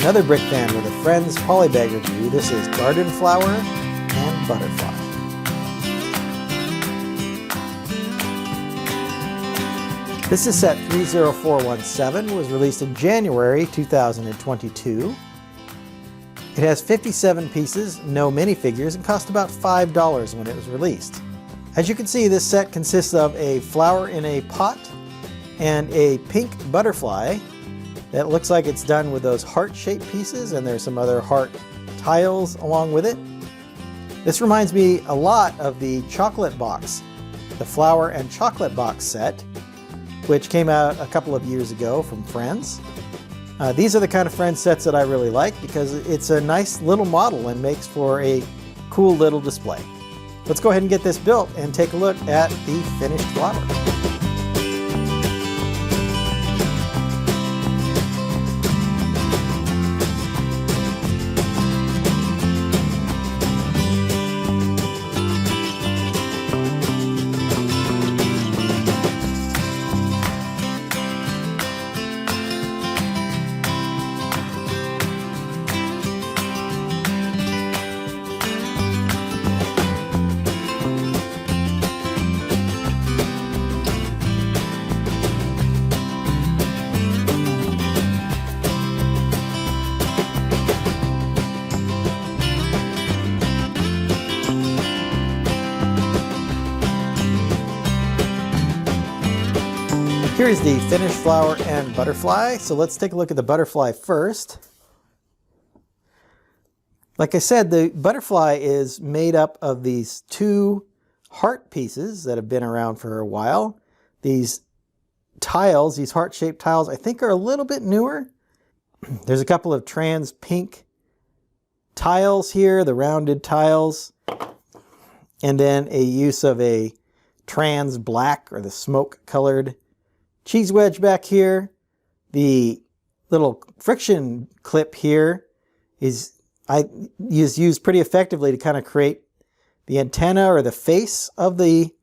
Another brick fan with a Friends Polybag review. This is Garden Flower and Butterfly. This is set 30417, was released in January 2022. It has 57 pieces, no minifigures, and cost about $5 when it was released. As you can see, this set consists of a flower in a pot and a pink butterfly that looks like it's done with those heart-shaped pieces, and there's some other heart tiles along with it. This reminds me a lot of the chocolate box, the flower and chocolate box set, which came out a couple of years ago from Friends. These are the kind of Friends sets that I really like because it's a nice little model and makes for a cool little display. Let's go ahead and get this built and take a look at the finished flower. Here's the finished flower and butterfly. So let's take a look at the butterfly first. Like I said, the butterfly is made up of these two heart pieces that have been around for a while. These tiles, these heart-shaped tiles, I think are a little bit newer. There's a couple of trans pink tiles here, the rounded tiles, and then a use of a trans black or the smoke colored cheese wedge back here. The little friction clip here is used pretty effectively to kind of create the antenna or the face of the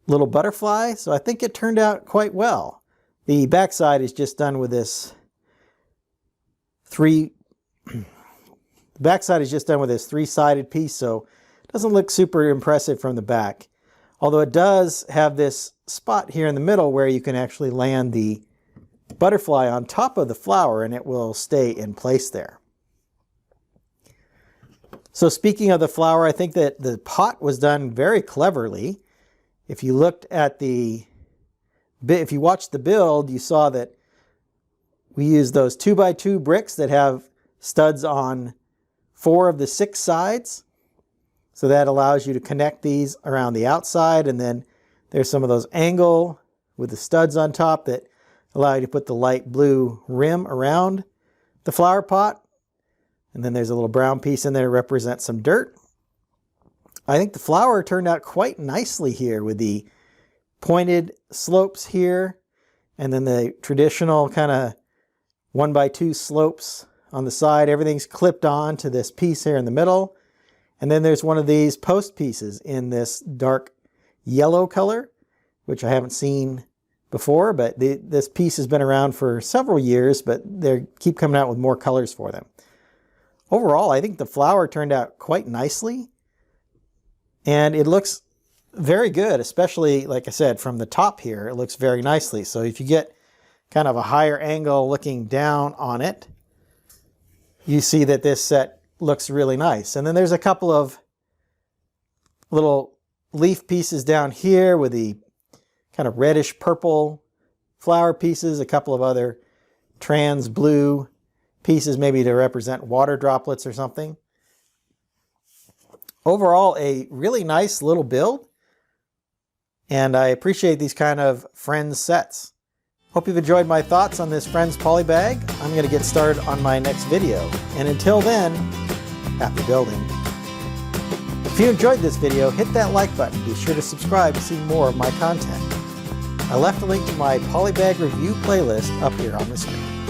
little butterfly. So I think it turned out quite well. The backside is just done with this three-sided piece, so it doesn't look super impressive from the back. Although it does have this spot here in the middle where you can actually land the butterfly on top of the flower and it will stay in place there. So speaking of the flower, I think that the pot was done very cleverly. If you looked at if you watched the build, you saw that we used those 2x2 bricks that have studs on 4 of the 6 sides. So that allows you to connect these around the outside, and then there's some of those angle with the studs on top that allow you to put the light blue rim around the flower pot. And then there's a little brown piece in there to represent some dirt. I think the flower turned out quite nicely here with the pointed slopes here, and then the traditional kind of 1x2 slopes on the side. Everything's clipped on to this piece here in the middle. And then there's one of these post pieces in this dark yellow color, which I haven't seen before, but this piece has been around for several years, but they keep coming out with more colors for them. Overall, I think the flower turned out quite nicely, and it looks very good, especially, like I said, from the top here, it looks very nicely. So if you get kind of a higher angle looking down on it, you see that this set looks really nice. And then there's a couple of little leaf pieces down here with the kind of reddish purple flower pieces, a couple of other trans blue pieces maybe to represent water droplets or something. Overall, a really nice little build, and I appreciate these kind of Friends sets. Hope you've enjoyed my thoughts on this Friends Polybag. I'm going to get started on my next video, and until then, happy building. If you enjoyed this video, hit that like button. Be sure to subscribe to see more of my content. I left a link to my Polybag review playlist up here on the screen.